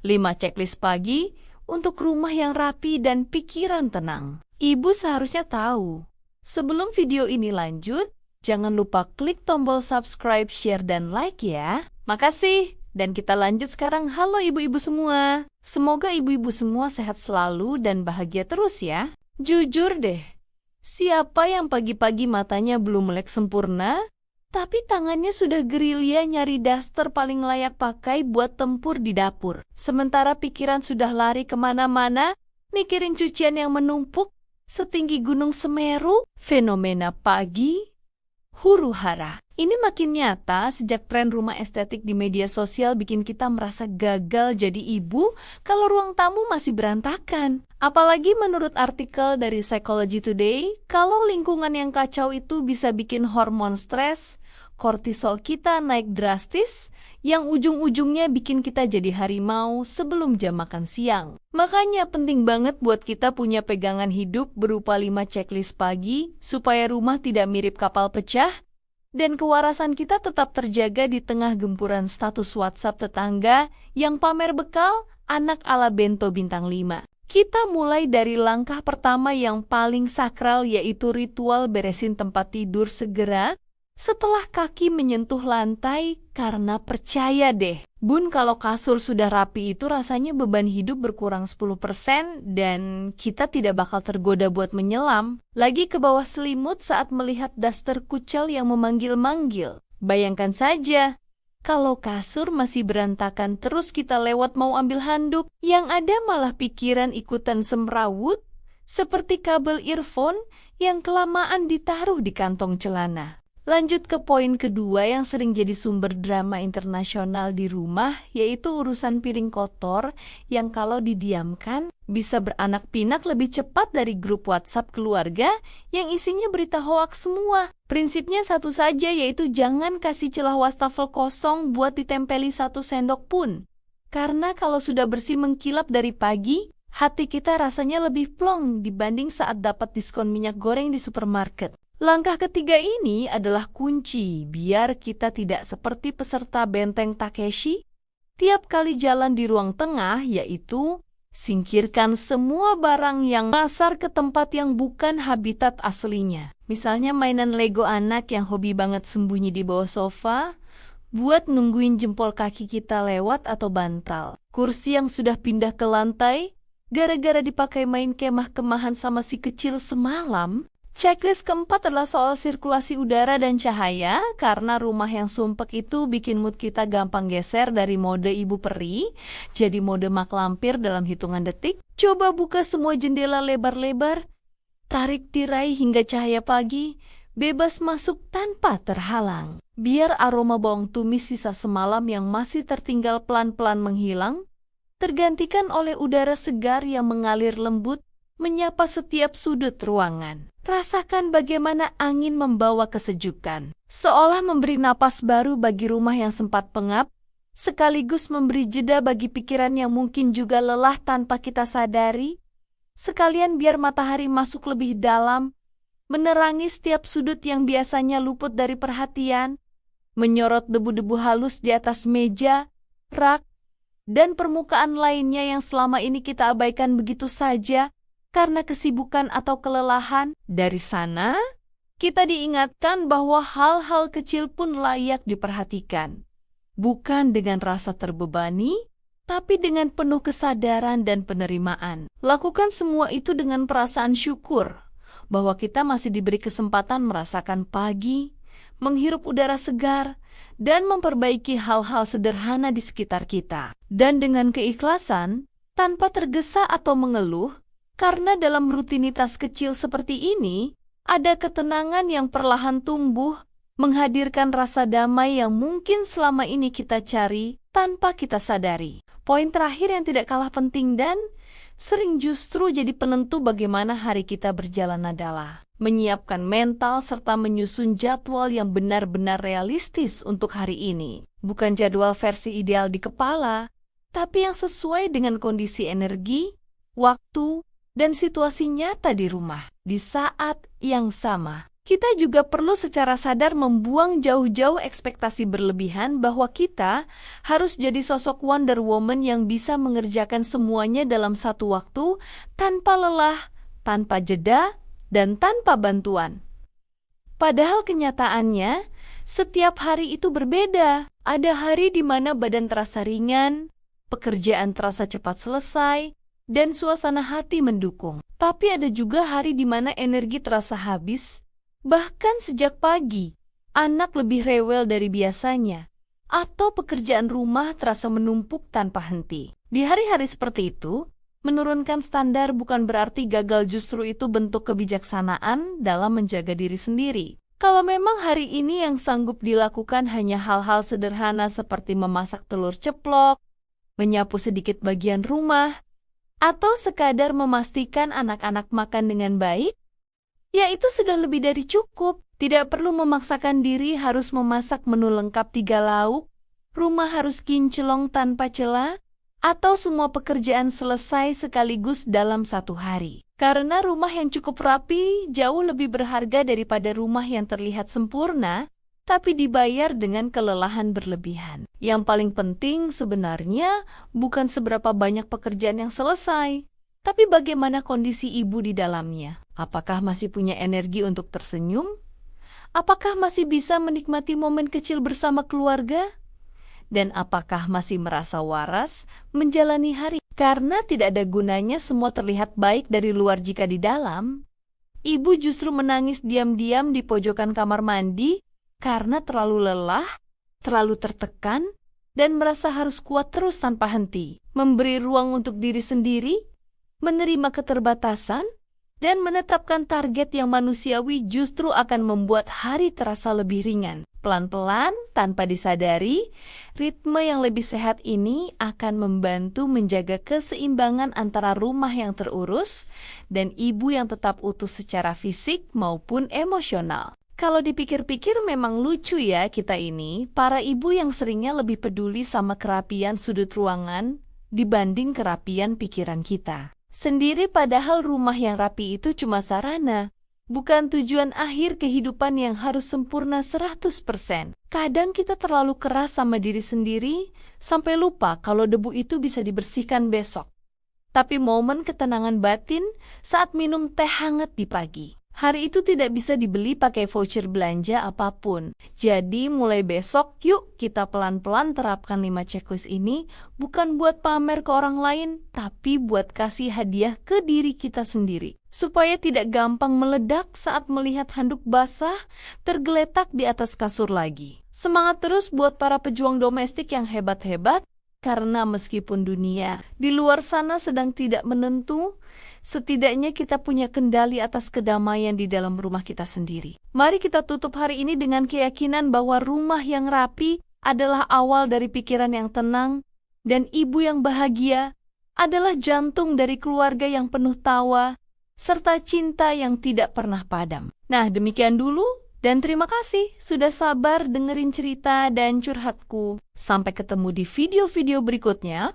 5 checklist pagi untuk rumah yang rapi dan pikiran tenang. Ibu seharusnya tahu. Sebelum video ini lanjut, jangan lupa klik tombol subscribe, share, dan like ya. Makasih. Dan kita lanjut sekarang. Halo ibu-ibu semua. Semoga ibu-ibu semua sehat selalu dan bahagia terus ya. Jujur deh, siapa yang pagi-pagi matanya belum melek sempurna, tapi tangannya sudah gerilya nyari daster paling layak pakai buat tempur di dapur. Sementara pikiran sudah lari kemana-mana, mikirin cucian yang menumpuk setinggi gunung Semeru. Fenomena pagi huru-hara ini makin nyata sejak tren rumah estetik di media sosial bikin kita merasa gagal jadi ibu kalau ruang tamu masih berantakan. Apalagi menurut artikel dari Psychology Today, kalau lingkungan yang kacau itu bisa bikin hormon stres, kortisol kita naik drastis, yang ujung-ujungnya bikin kita jadi harimau sebelum jam makan siang. Makanya penting banget buat kita punya pegangan hidup berupa 5 checklist pagi supaya rumah tidak mirip kapal pecah, dan kewarasan kita tetap terjaga di tengah gempuran status WhatsApp tetangga yang pamer bekal anak ala bento bintang 5. Kita mulai dari langkah pertama yang paling sakral, yaitu ritual beresin tempat tidur segera setelah kaki menyentuh lantai, karena percaya deh, Bun, kalau kasur sudah rapi itu rasanya beban hidup berkurang 10% dan kita tidak bakal tergoda buat menyelam lagi ke bawah selimut saat melihat daster kucel yang memanggil-manggil. Bayangkan saja, kalau kasur masih berantakan terus kita lewat mau ambil handuk, yang ada malah pikiran ikutan semrawut seperti kabel earphone yang kelamaan ditaruh di kantong celana. Lanjut ke poin kedua yang sering jadi sumber drama internasional di rumah, yaitu urusan piring kotor yang kalau didiamkan bisa beranak pinak lebih cepat dari grup WhatsApp keluarga yang isinya berita hoaks semua. Prinsipnya satu saja, yaitu jangan kasih celah wastafel kosong buat ditempeli 1 sendok pun. Karena kalau sudah bersih mengkilap dari pagi, hati kita rasanya lebih plong dibanding saat dapat diskon minyak goreng di supermarket. Langkah ketiga ini adalah kunci biar kita tidak seperti peserta benteng Takeshi tiap kali jalan di ruang tengah, yaitu singkirkan semua barang yang masar ke tempat yang bukan habitat aslinya. Misalnya mainan Lego anak yang hobi banget sembunyi di bawah sofa buat nungguin jempol kaki kita lewat atau bantal. Kursi yang sudah pindah ke lantai gara-gara dipakai main kemah-kemahan sama si kecil semalam. Checklist keempat adalah soal sirkulasi udara dan cahaya, karena rumah yang sumpek itu bikin mood kita gampang geser dari mode ibu peri jadi mode mak lampir dalam hitungan detik. Coba buka semua jendela lebar-lebar, tarik tirai hingga cahaya pagi bebas masuk tanpa terhalang. Biar aroma bawang tumis sisa semalam yang masih tertinggal pelan-pelan menghilang, tergantikan oleh udara segar yang mengalir lembut menyapa setiap sudut ruangan. Rasakan bagaimana angin membawa kesejukan, seolah memberi napas baru bagi rumah yang sempat pengap, sekaligus memberi jeda bagi pikiran yang mungkin juga lelah tanpa kita sadari. Sekalian biar matahari masuk lebih dalam, menerangi setiap sudut yang biasanya luput dari perhatian, menyorot debu-debu halus di atas meja, rak, dan permukaan lainnya yang selama ini kita abaikan begitu saja karena kesibukan atau kelelahan. Dari sana, kita diingatkan bahwa hal-hal kecil pun layak diperhatikan. Bukan dengan rasa terbebani, tapi dengan penuh kesadaran dan penerimaan. Lakukan semua itu dengan perasaan syukur bahwa kita masih diberi kesempatan merasakan pagi, menghirup udara segar, dan memperbaiki hal-hal sederhana di sekitar kita. Dan dengan keikhlasan, tanpa tergesa atau mengeluh, karena dalam rutinitas kecil seperti ini, ada ketenangan yang perlahan tumbuh, menghadirkan rasa damai yang mungkin selama ini kita cari tanpa kita sadari. Poin terakhir yang tidak kalah penting dan sering justru jadi penentu bagaimana hari kita berjalan adalah menyiapkan mental serta menyusun jadwal yang benar-benar realistis untuk hari ini. Bukan jadwal versi ideal di kepala, tapi yang sesuai dengan kondisi energi, waktu, dan situasi nyata di rumah di saat yang sama. Kita juga perlu secara sadar membuang jauh-jauh ekspektasi berlebihan bahwa kita harus jadi sosok Wonder Woman yang bisa mengerjakan semuanya dalam satu waktu, tanpa lelah, tanpa jeda, dan tanpa bantuan. Padahal kenyataannya, setiap hari itu berbeda. Ada hari di mana badan terasa ringan, pekerjaan terasa cepat selesai, dan suasana hati mendukung. Tapi ada juga hari di mana energi terasa habis, bahkan sejak pagi, anak lebih rewel dari biasanya, atau pekerjaan rumah terasa menumpuk tanpa henti. Di hari-hari seperti itu, menurunkan standar bukan berarti gagal, justru itu bentuk kebijaksanaan dalam menjaga diri sendiri. Kalau memang hari ini yang sanggup dilakukan hanya hal-hal sederhana seperti memasak telur ceplok, menyapu sedikit bagian rumah, atau sekadar memastikan anak-anak makan dengan baik, ya itu sudah lebih dari cukup. Tidak perlu memaksakan diri harus memasak menu lengkap 3 lauk, rumah harus kinclong tanpa celah, atau semua pekerjaan selesai sekaligus dalam satu hari. Karena rumah yang cukup rapi jauh lebih berharga daripada rumah yang terlihat sempurna, tapi dibayar dengan kelelahan berlebihan. Yang paling penting sebenarnya bukan seberapa banyak pekerjaan yang selesai, tapi bagaimana kondisi ibu di dalamnya. Apakah masih punya energi untuk tersenyum? Apakah masih bisa menikmati momen kecil bersama keluarga? Dan apakah masih merasa waras menjalani hari? Karena tidak ada gunanya semua terlihat baik dari luar jika di dalam, ibu justru menangis diam-diam di pojokan kamar mandi karena terlalu lelah, terlalu tertekan, dan merasa harus kuat terus tanpa henti. Memberi ruang untuk diri sendiri, menerima keterbatasan, dan menetapkan target yang manusiawi justru akan membuat hari terasa lebih ringan. Pelan-pelan, tanpa disadari, ritme yang lebih sehat ini akan membantu menjaga keseimbangan antara rumah yang terurus dan ibu yang tetap utuh secara fisik maupun emosional. Kalau dipikir-pikir memang lucu ya kita ini, para ibu yang seringnya lebih peduli sama kerapian sudut ruangan dibanding kerapian pikiran kita sendiri, padahal rumah yang rapi itu cuma sarana, bukan tujuan akhir kehidupan yang harus sempurna 100%. Kadang kita terlalu keras sama diri sendiri, sampai lupa kalau debu itu bisa dibersihkan besok. Tapi momen ketenangan batin saat minum teh hangat di pagi. Hari itu tidak bisa dibeli pakai voucher belanja apapun. Jadi mulai besok yuk kita pelan-pelan terapkan 5 checklist ini, bukan buat pamer ke orang lain, tapi buat kasih hadiah ke diri kita sendiri. Supaya tidak gampang meledak saat melihat handuk basah tergeletak di atas kasur lagi. Semangat terus buat para pejuang domestik yang hebat-hebat, karena meskipun dunia di luar sana sedang tidak menentu, setidaknya kita punya kendali atas kedamaian di dalam rumah kita sendiri. Mari kita tutup hari ini dengan keyakinan bahwa rumah yang rapi adalah awal dari pikiran yang tenang, dan ibu yang bahagia adalah jantung dari keluarga yang penuh tawa, serta cinta yang tidak pernah padam. Nah, demikian dulu, dan terima kasih sudah sabar dengerin cerita dan curhatku. Sampai ketemu di video-video berikutnya.